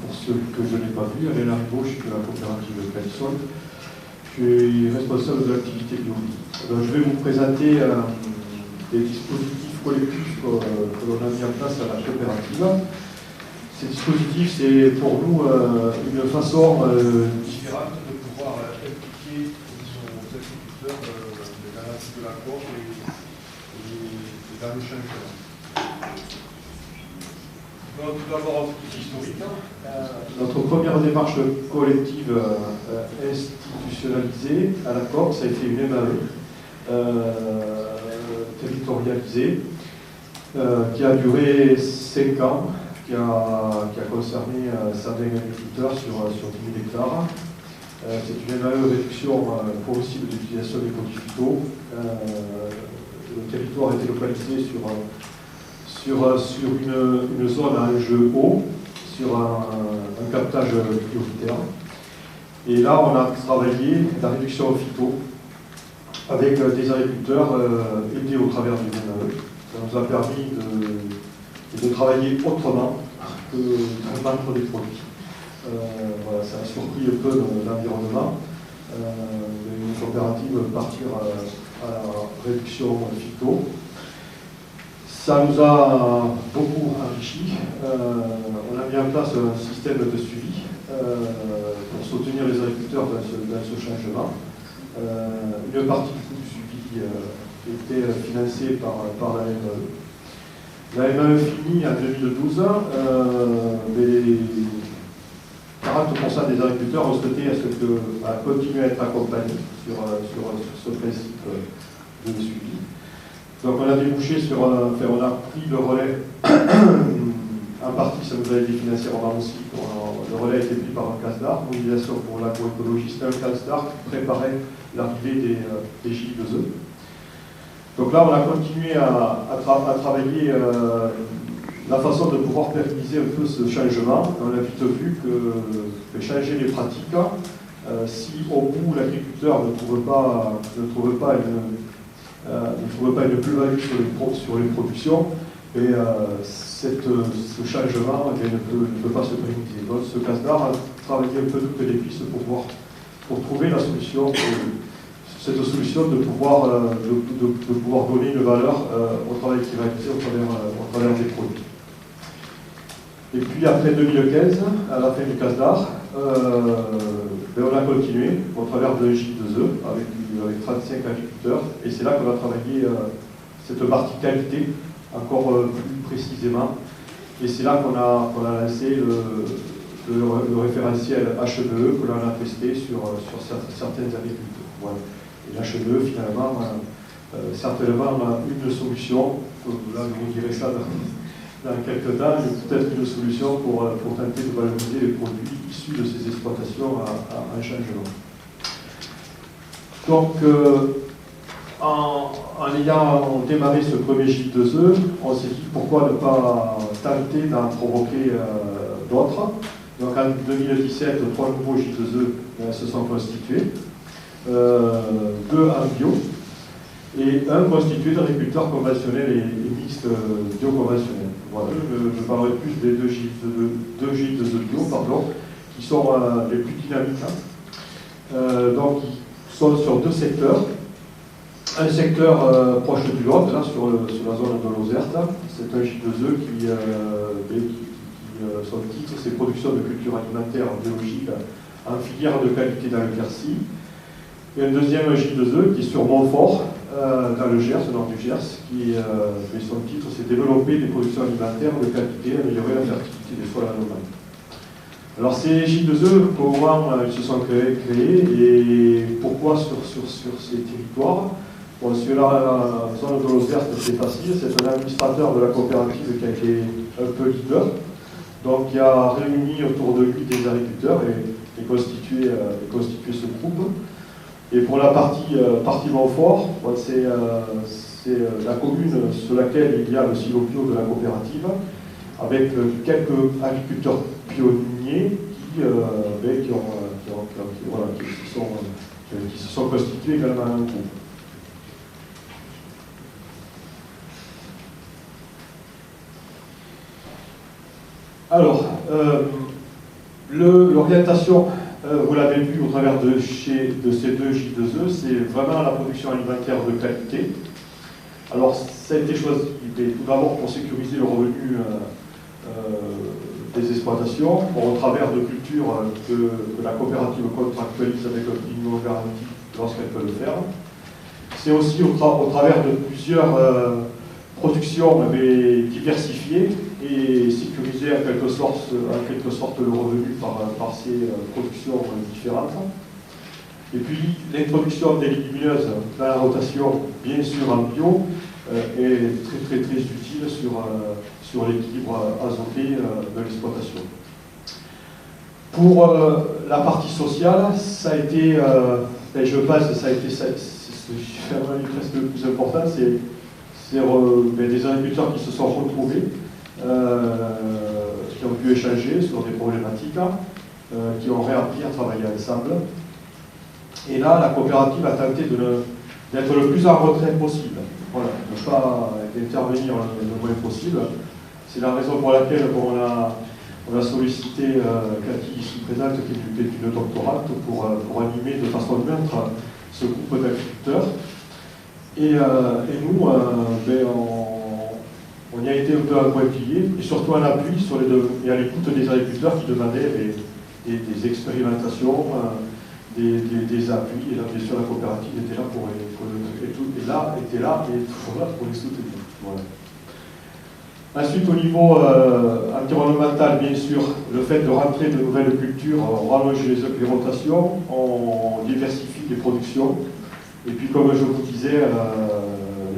pour ceux que je n'ai pas vus, Alain Larigot, je suis de la coopérative Calsol. Je suis responsable de l'activité biologique. Je vais vous présenter des dispositifs collectifs que l'on a mis en place à la coopérative. Ces dispositifs, c'est pour nous une façon différente de pouvoir impliquer nos agriculteurs dans l'analyse de la coop et dans l'échange. Donc, tout d'abord, un petit historique. Notre première démarche collective institutionnalisée à la COP, ça a été une MAE territorialisée qui a duré 5 ans, qui a concerné certains agriculteurs sur 10 000 hectares. C'est une MAE réduction progressive de l'utilisation des produits phyto. Le territoire était localisé sur une zone à enjeu haut, sur un captage prioritaire. Et là, on a travaillé la réduction au phyto avec des agriculteurs aidés au travers du MAE. Ça nous a permis de travailler autrement que de vendre des produits. Voilà, ça a surpris un peu l'environnement. Une coopérative partir à la réduction phyto. Ça nous a beaucoup enrichi. On a mis en place un système de suivi pour soutenir les agriculteurs dans ce changement. Une partie du coût du suivi était financée par la MAE. La MAE finit en 2012. Les 40% des agriculteurs ont souhaité continuer à être accompagnés sur ce principe de suivi. Donc on a débouché sur, on a pris le relais, en partie ça nous a aidé financièrement aussi, le relais a été pris par un CASDAR, mobilisation pour l'agroécologie, c'était un CASDAR qui préparait l'arrivée des J2E. Donc là on a continué à travailler la façon de pouvoir pérenniser un peu ce changement. On a vite vu que changer les pratiques, si au bout l'agriculteur ne trouve pas une plus-value sur les productions, et ce changement ne peut pas se pérenniser. Donc ce CASDAR a travaillé un peu toutes les pistes pour trouver la solution, cette solution de pouvoir donner une valeur au travail qui va être fait au travers des produits. Et puis après 2015, à la fin du CASDAR, on a continué au travers de J2E avec 35 agriculteurs, et c'est là qu'on a travaillé cette partie qualité encore plus précisément, et c'est là qu'on a lancé le référentiel HVE que l'on a testé sur certaines agricultures. Voilà. Et l'HVE finalement certainement une solution, là je vous dirai ça dans quelques temps, peut-être une solution pour tenter de valoriser les produits issus de ces exploitations à changement. Donc, en ayant démarré ce premier J2E, on s'est dit pourquoi ne pas tenter d'en provoquer d'autres. Donc en 2017, 3 nouveaux J2E se sont constitués, 2 en bio, et un constitué d'agriculteurs conventionnels et mixtes bio-conventionnels. Voilà. Je parlerai plus des 2 J2E bio, qui sont les plus dynamiques. Donc, ils sont sur 2 secteurs. Un secteur proche du Lot, là, sur la zone de Lozerte. C'est un J2E qui son titre, c'est production de cultures alimentaires biologiques en filière de qualité dans le Quercy. Et un deuxième J2E qui est sur Montfort, dans le Gers, au nord du Gers, mais son titre c'est développer des productions alimentaires de qualité, améliorer la fertilité des sols anomales. Alors ces J2E, comment ils se sont créés et pourquoi sur ces territoires? Bon, sur la zone de Lozerte, c'est facile, c'est un administrateur de la coopérative qui a été un peu leader, donc qui a réuni autour de lui des agriculteurs et constitué ce groupe. Et pour la partie Montfort, c'est la commune sur laquelle il y a le silo bio de la coopérative, avec quelques agriculteurs pionniers qui se sont constitués également un groupe. Alors, L'orientation, vous l'avez vu au travers de ces deux J2E, c'est vraiment la production alimentaire de qualité. Alors, ça a été choisi tout d'abord pour sécuriser le revenu des exploitations, au travers de cultures que la coopérative contractualise avec le minimum garanti lorsqu'elle peut le faire. C'est aussi au travers de plusieurs productions diversifiées et sécuriser en quelque sorte le revenu par ces productions différentes. Et puis l'introduction des légumineuses dans la rotation, bien sûr en bio, est très utile sur l'équilibre azoté de l'exploitation. Pour la partie sociale, ça a été, je passe, ça a été presque le plus important, c'est des agriculteurs qui se sont retrouvés, qui ont pu échanger sur des problématiques, qui ont réappris à travailler ensemble. Et là, la coopérative a tenté d'être le plus en retrait possible. Voilà, ne pas intervenir le moins possible. C'est la raison pour laquelle on a sollicité Cathy ici présente, qui est une doctorante, pour animer de façon neutre ce groupe d'agriculteurs. Et nous, on y a été un peu appuyé, et surtout en appui et à l'écoute des agriculteurs qui demandaient des expérimentations, des appuis, et là, bien sûr, la coopérative était là pour les soutenir. Voilà. Ensuite, au niveau environnemental, bien sûr, le fait de rentrer de nouvelles cultures, on rallonge les rotations, on diversifie les productions, et puis, comme je vous disais,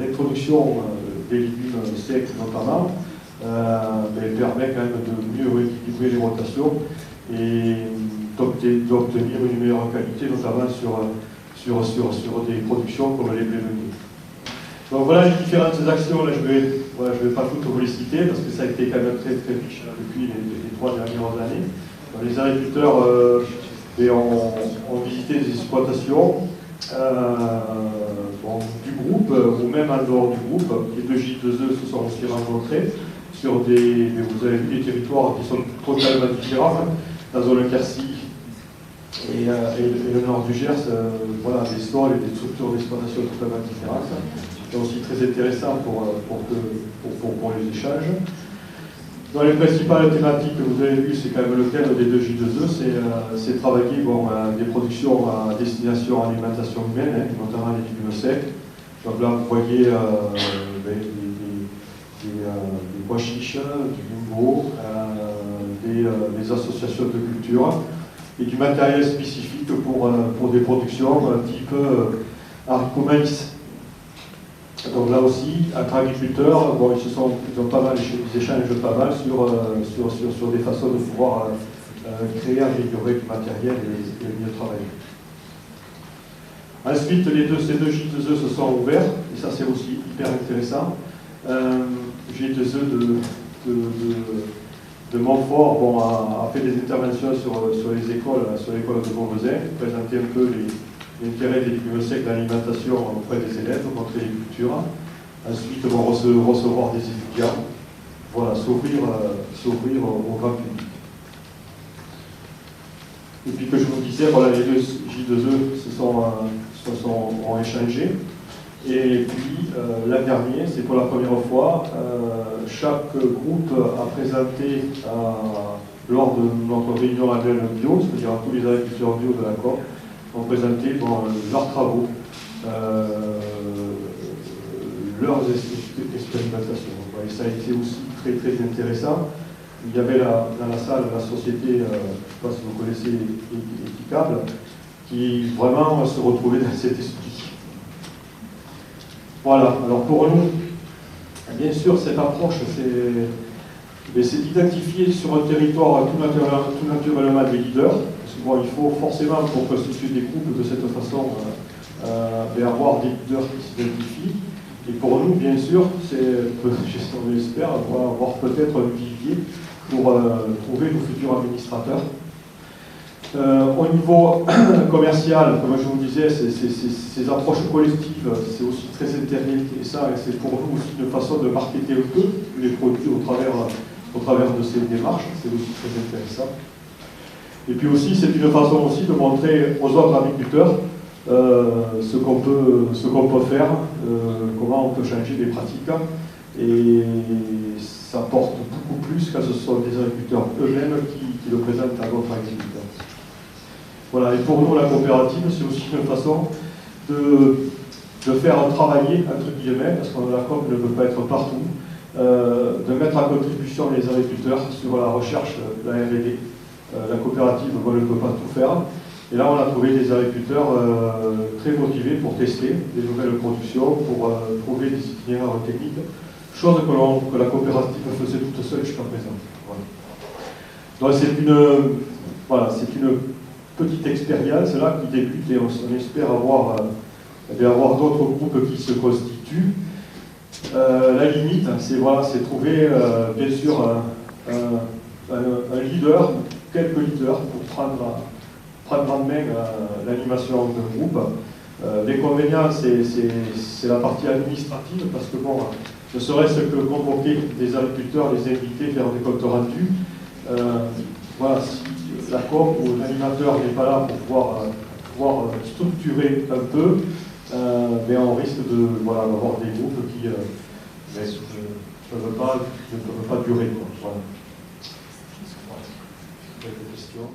l'introduction des légumes secs, notamment, permet quand même de mieux rééquilibrer les rotations et d'obtenir une meilleure qualité, notamment sur des productions comme les blés meuniers. Donc voilà les différentes actions. Là, je vais pas toutes vous les citer parce que ça a été quand même très riche depuis les 3 dernières années. Les agriculteurs ont visité des exploitations du groupe ou même en dehors du groupe. Les deux J2E se sont aussi rencontrés sur vous avez vu des territoires qui sont totalement différents. La zone Quercy et le nord du Gers, voilà, des sols et des structures d'exploitation totalement différentes. C'est aussi très intéressant pour les échanges. Dans les principales thématiques que vous avez vues, c'est quand même le thème des deux J2E, c'est travailler des productions à destination alimentation humaine, notamment les légumes secs. Donc là, vous voyez des pois chiches, du bimbo, des associations de culture et du matériel spécifique pour des productions type haricots maïs. Donc là aussi, entre agriculteurs, ils ont pas mal, ils échangent pas mal sur des façons de pouvoir créer, améliorer du matériel et mieux travailler. Ensuite, ces deux J2E se sont ouverts, et ça c'est aussi hyper intéressant. J2E de Montfort a fait des interventions sur l'école de Beauvaisin, présenter un peu l'intérêt des légumes secs d'alimentation auprès des élèves, montrer les cultures. Ensuite, recevoir des étudiants, voilà, s'ouvrir au grand public. Et puis que je vous disais, voilà, les deux J2E ont échangé. Et puis, l'an dernier, c'est pour la première fois, chaque groupe a présenté, lors de notre réunion annuelle bio, c'est-à-dire à tous les agriculteurs bio de la COP, ont présenté leurs travaux, leurs expérimentations. Et ça a été aussi très intéressant. Il y avait dans la salle la société, je ne sais pas si vous connaissez Équicable, qui vraiment se retrouvait dans cet esprit. Voilà, alors pour nous, bien sûr, cette approche, c'est d'identifier sur un territoire tout naturellement des leaders. Parce que, bon, il faut forcément, pour constituer des groupes de cette façon, avoir des leaders qui s'identifient. Et pour nous, bien sûr, on espère avoir peut-être un vivier pour trouver nos futurs administrateurs. Au niveau commercial, comme je vous disais, ces approches collectives, c'est aussi très intéressant et c'est pour nous aussi une façon de marketer un peu les produits au travers de ces démarches, c'est aussi très intéressant. Et puis aussi, c'est une façon aussi de montrer aux autres agriculteurs ce qu'on peut faire, comment on peut changer des pratiques. Et ça porte beaucoup plus quand ce sont des agriculteurs eux-mêmes qui le présentent à d'autres agriculteurs. Voilà, et pour nous, la coopérative, c'est aussi une façon de faire travailler, entre guillemets, parce que la COP ne peut pas être partout, de mettre à contribution les agriculteurs sur la recherche, la R&D. La coopérative ne peut pas tout faire. Et là, on a trouvé des agriculteurs très motivés pour tester des nouvelles productions, pour trouver des itinéraires techniques, chose que la coopérative faisait toute seule jusqu'à présent. Voilà. Donc c'est une petite expérience là qui débute et on espère avoir d'autres groupes qui se constituent. La limite, c'est trouver bien sûr un leader, quelques leaders pour prendre en main l'animation d'un groupe. L'inconvénient, c'est la partie administrative, parce que bon, ne serait-ce que convoquer des agriculteurs, les inviter, faire des comptes rendus, voilà, si la COP ou l'animateur n'est pas là pour pouvoir structurer un peu, mais on risque d'avoir des groupes qui ne peuvent pas durer. Voilà. Quelques questions.